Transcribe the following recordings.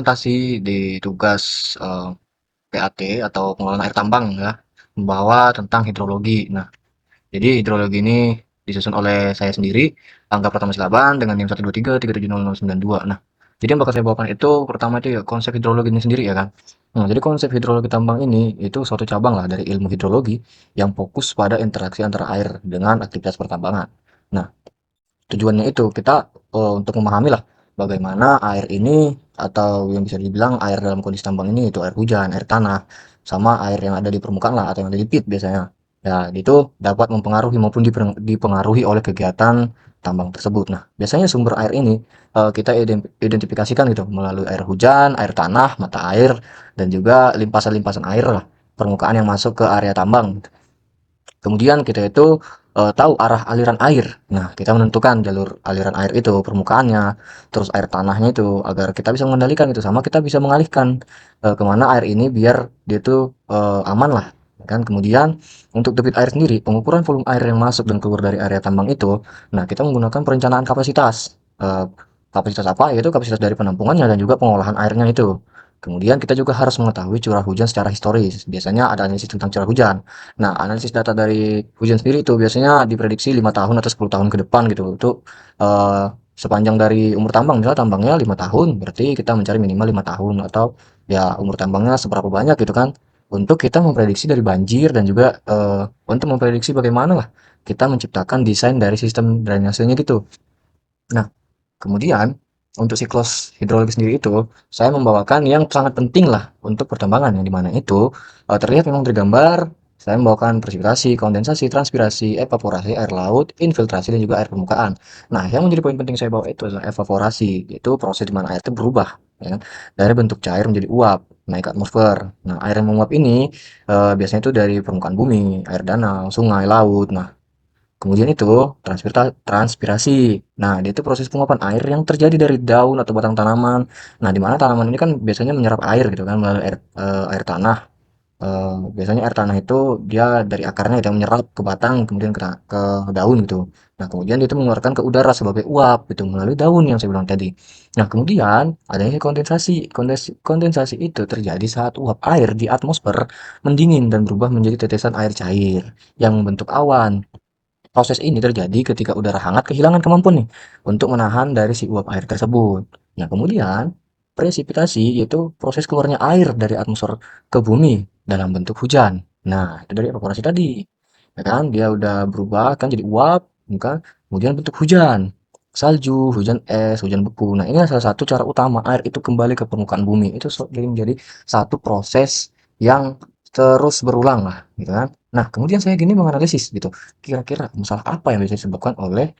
Presentasi di tugas PAT atau pengelolaan air tambang ya, membawa tentang hidrologi. Nah, jadi hidrologi ini disusun oleh saya sendiri, Angga Pratama Silaban dengan NIM 123 3700092. Nah, jadi yang bakal saya bawakan itu pertama itu ya konsep hidrologi ini sendiri ya kan. Nah, jadi konsep hidrologi tambang ini itu suatu cabang lah dari ilmu hidrologi yang fokus pada interaksi antara air dengan aktivitas pertambangan. Nah, tujuannya itu kita untuk memahami lah bagaimana air ini atau yang bisa dibilang air dalam kondisi tambang ini itu air hujan, air tanah, sama air yang ada di permukaan lah atau yang ada di pit biasanya. Ya, itu dapat mempengaruhi maupun dipengaruhi oleh kegiatan tambang tersebut. Nah, biasanya sumber air ini kita identifikasikan gitu melalui air hujan, air tanah, mata air, dan juga limpasan-limpasan air lah permukaan yang masuk ke area tambang. Kemudian kita itu tahu arah aliran air. Nah, kita menentukan jalur aliran air itu, permukaannya, terus air tanahnya itu, agar kita bisa mengendalikan itu, sama kita bisa mengalihkan kemana air ini biar dia tuh aman lah. Kan kemudian untuk debit air sendiri, pengukuran volume air yang masuk dan keluar dari area tambang itu, nah kita menggunakan perencanaan kapasitas. Kapasitas apa? Yaitu kapasitas dari penampungannya dan juga pengolahan airnya itu. Kemudian kita juga harus mengetahui curah hujan secara historis. Biasanya ada analisis tentang curah hujan. Nah, analisis data dari hujan sendiri itu biasanya diprediksi 5 tahun atau 10 tahun ke depan gitu. Untuk sepanjang dari umur tambang, misalnya tambangnya 5 tahun, berarti kita mencari minimal 5 tahun atau ya umur tambangnya seberapa banyak gitu kan. Untuk kita memprediksi dari banjir dan juga untuk memprediksi bagaimana lah kita menciptakan desain dari sistem drainasenya gitu. Nah, kemudian untuk siklus hidrologi sendiri itu, saya membawakan yang sangat penting lah untuk pertambangan yang dimana itu terlihat memang tergambar. Saya membawakan presipitasi, kondensasi, transpirasi, evaporasi, air laut, infiltrasi, dan juga air permukaan. Nah, yang menjadi poin penting saya bawa itu adalah evaporasi, yaitu proses di mana air itu berubah, ya kan? Dari bentuk cair menjadi uap, naik ke atmosfer. Nah, air yang menguap ini biasanya itu dari permukaan bumi, air danau, sungai, laut. Nah, kemudian itu transpirasi. Nah, dia itu proses penguapan air yang terjadi dari daun atau batang tanaman. Nah, di mana tanaman ini kan biasanya menyerap air gitu kan melalui air tanah. Biasanya air tanah itu dia dari akarnya itu yang menyerap ke batang kemudian ke daun gitu. Nah, kemudian dia itu mengeluarkan ke udara sebagai uap gitu melalui daun yang saya bilang tadi. Nah, kemudian adanya kondensasi. Kondensasi itu terjadi saat uap air di atmosfer mendingin dan berubah menjadi tetesan air cair yang membentuk awan. Proses ini terjadi ketika udara hangat kehilangan kemampuan nih untuk menahan dari si uap air tersebut. Nah, kemudian presipitasi yaitu proses keluarnya air dari atmosfer ke bumi dalam bentuk hujan. Nah, itu dari evaporasi tadi. Ya kan, dia udah berubah kan jadi uap, ya kan? Kemudian bentuk hujan. Salju, hujan es, hujan beku. Nah, ini salah satu cara utama air itu kembali ke permukaan bumi. Itu jadi menjadi satu proses yang terus berulang lah, gitu kan. Nah, kemudian saya gini menganalisis gitu. Kira-kira masalah apa yang bisa disebabkan oleh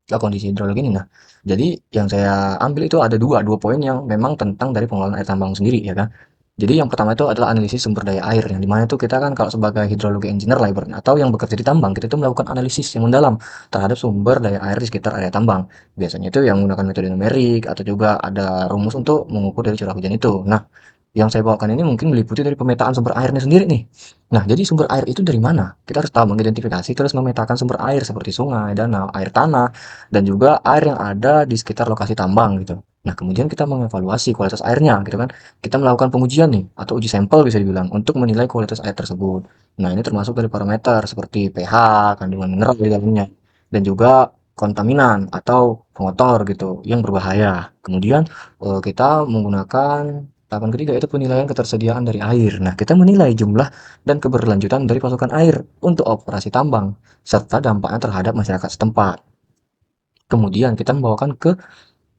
kondisi hidrologi ini? Nah, jadi yang saya ambil itu ada dua poin yang memang tentang dari pengelolaan air tambang sendiri ya kan. Jadi yang pertama itu adalah analisis sumber daya air yang dimana itu kita kan kalau sebagai hidrologi engineer lah ibaratnya atau yang bekerja di tambang kita itu melakukan analisis yang mendalam terhadap sumber daya air di sekitar area tambang. Biasanya itu yang menggunakan metode numerik atau juga ada rumus untuk mengukur dari curah hujan itu. Nah, yang saya bawakan ini mungkin meliputi dari pemetaan sumber airnya sendiri nih. Nah, jadi sumber air itu dari mana? Kita harus tahu mengidentifikasi terus memetakan sumber air seperti sungai, danau, air tanah, dan juga air yang ada di sekitar lokasi tambang gitu. Nah, kemudian kita mengevaluasi kualitas airnya gitu kan. Kita melakukan pengujian nih atau uji sampel bisa dibilang untuk menilai kualitas air tersebut. Nah, ini termasuk dari parameter seperti pH, kandungan mineral di dalamnya, dan juga kontaminan atau pengotor gitu yang berbahaya. Kemudian kita menggunakan tahapan ketiga itu penilaian ketersediaan dari air. Nah, kita menilai jumlah dan keberlanjutan dari pasokan air untuk operasi tambang serta dampaknya terhadap masyarakat setempat. Kemudian kita membawakan ke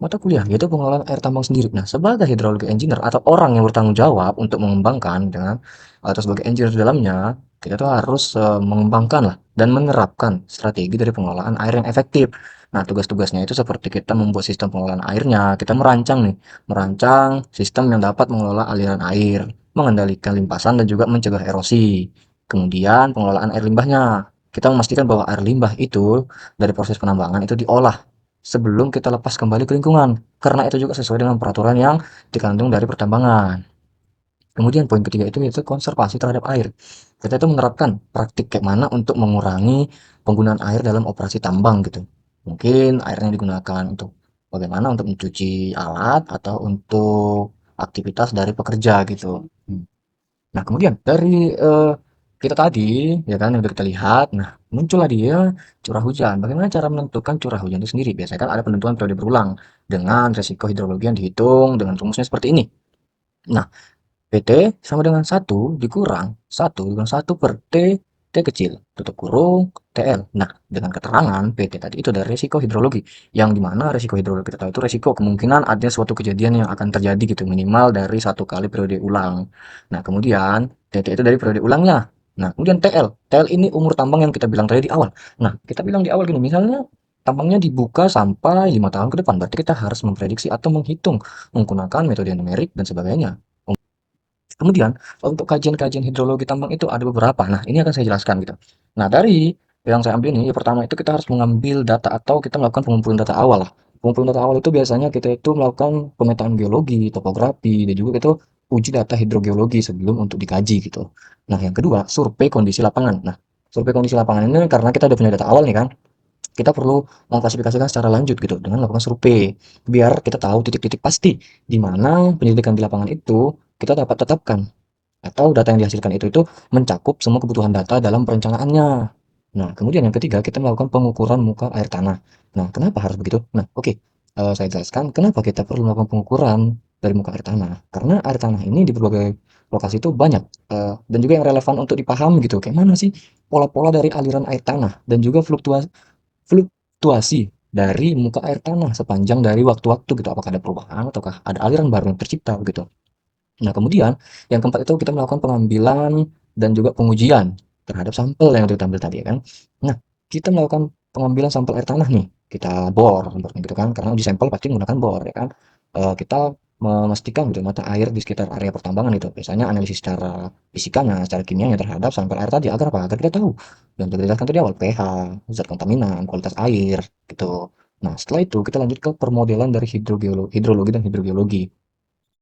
mata kuliah yaitu pengelolaan air tambang sendiri. Nah, sebagai hidrologi engineer atau orang yang bertanggung jawab untuk mengembangkan dengan atau sebagai engineer di dalamnya, kita tuh harus mengembangkan lah dan menerapkan strategi dari pengelolaan air yang efektif. Nah, tugas-tugasnya itu seperti kita membuat sistem pengelolaan airnya, kita merancang sistem yang dapat mengelola aliran air, mengendalikan limpasan dan juga mencegah erosi. Kemudian pengelolaan air limbahnya. Kita memastikan bahwa air limbah itu dari proses penambangan itu diolah sebelum kita lepas kembali ke lingkungan. Karena itu juga sesuai dengan peraturan yang dikandung dari pertambangan. Kemudian poin ketiga itu yaitu konservasi terhadap air. Kita itu menerapkan praktik kayak mana untuk mengurangi penggunaan air dalam operasi tambang gitu. Mungkin airnya digunakan untuk bagaimana untuk mencuci alat atau untuk aktivitas dari pekerja gitu. Hmm. Nah, kemudian dari kita tadi, ya kan, yang udah kita lihat, nah muncullah dia curah hujan. Bagaimana cara menentukan curah hujan itu sendiri? Biasanya kan ada penentuan periode berulang dengan resiko hidrologi yang dihitung dengan rumusnya seperti ini. Nah, PT sama dengan satu dikurang satu dengan satu per T kecil, tutup kurung, TL. Nah, dengan keterangan PT tadi itu dari resiko hidrologi, yang dimana resiko hidrologi kita tahu itu resiko kemungkinan ada suatu kejadian yang akan terjadi gitu, minimal dari satu kali periode ulang. Nah, kemudian TT itu dari periode ulangnya. Nah, kemudian TL ini umur tambang yang kita bilang tadi di awal. Nah, kita bilang di awal gini, misalnya tambangnya dibuka sampai 5 tahun ke depan, berarti kita harus memprediksi atau menghitung menggunakan metode numerik dan sebagainya. Kemudian, untuk kajian-kajian hidrologi tambang itu ada beberapa. Nah, ini akan saya jelaskan gitu. Nah, dari yang saya ambil ini, yang pertama itu kita harus mengambil data atau kita melakukan pengumpulan data awal lah. Pengumpulan data awal itu biasanya kita itu melakukan pemetaan geologi, topografi, dan juga itu uji data hidrogeologi sebelum untuk dikaji gitu. Nah, yang kedua, survei kondisi lapangan. Nah, survei kondisi lapangan ini karena kita udah punya data awal nih kan, kita perlu mengklasifikasikan secara lanjut gitu dengan melakukan survei biar kita tahu titik-titik pasti di mana penyelidikan di lapangan itu kita dapat tetapkan atau data yang dihasilkan itu mencakup semua kebutuhan data dalam perencanaannya. Nah, kemudian yang ketiga, kita melakukan pengukuran muka air tanah. Nah, kenapa harus begitu? Nah, oke, saya jelaskan kenapa kita perlu melakukan pengukuran dari muka air tanah. Karena air tanah ini di berbagai lokasi itu banyak, dan juga yang relevan untuk dipahami gitu. Kayak mana sih pola-pola dari aliran air tanah dan juga fluktuasi dari muka air tanah sepanjang dari waktu-waktu gitu. Apakah ada perubahan ataukah ada aliran baru yang tercipta gitu. Nah, kemudian yang keempat itu kita melakukan pengambilan dan juga pengujian terhadap sampel yang kita ambil tadi ya kan. Nah, kita melakukan pengambilan sampel air tanah nih, kita bor seperti gitu kan, karena uji sampel pasti menggunakan bor ya kan. Kita memastikan gitu mata air di sekitar area pertambangan itu. Biasanya analisis secara fisikanya, secara kimianya terhadap sampel air tadi agar apa? Agar kita tahu yang sudah dijelaskan tadi awal pH, zat kontaminan, kualitas air gitu. Nah, setelah itu kita lanjut ke permodelan dari hidrologi dan hidrogeologi.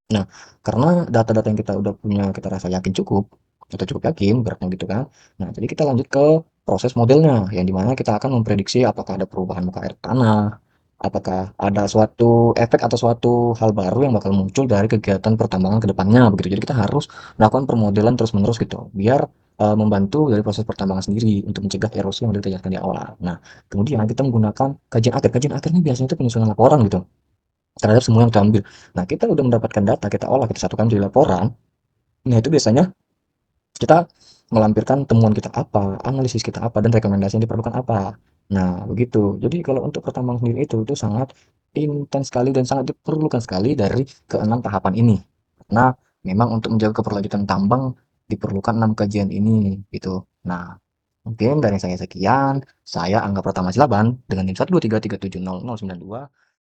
Nah, karena data-data yang kita udah punya kita rasa yakin cukup, atau cukup yakin beratnya gitu kan. Nah, jadi kita lanjut ke proses modelnya, yang dimana kita akan memprediksi apakah ada perubahan muka air tanah, apakah ada suatu efek atau suatu hal baru yang bakal muncul dari kegiatan pertambangan ke depannya begitu. Jadi kita harus melakukan permodelan terus-menerus gitu, biar membantu dari proses pertambangan sendiri untuk mencegah erosi yang udah kita jelaskan di awal. Nah, kemudian kita menggunakan kajian akhir. Kajian akhir ini biasanya itu penyusunan laporan gitu terhadap semua yang kita ambil. Nah, kita udah mendapatkan data, kita olah, kita satukan jadi laporan. Nah, itu biasanya kita melampirkan temuan kita apa, analisis kita apa, dan rekomendasi yang diperlukan apa. Nah, begitu. Jadi kalau untuk pertambangan sendiri itu sangat intens sekali dan sangat diperlukan sekali dari keenam tahapan ini. Karena memang untuk menjaga keberlanjutan tambang diperlukan 6 kajian ini gitu. Nah, mungkin dari saya sekian. Saya Angga Pratama Silaban dengan NIM 123370092.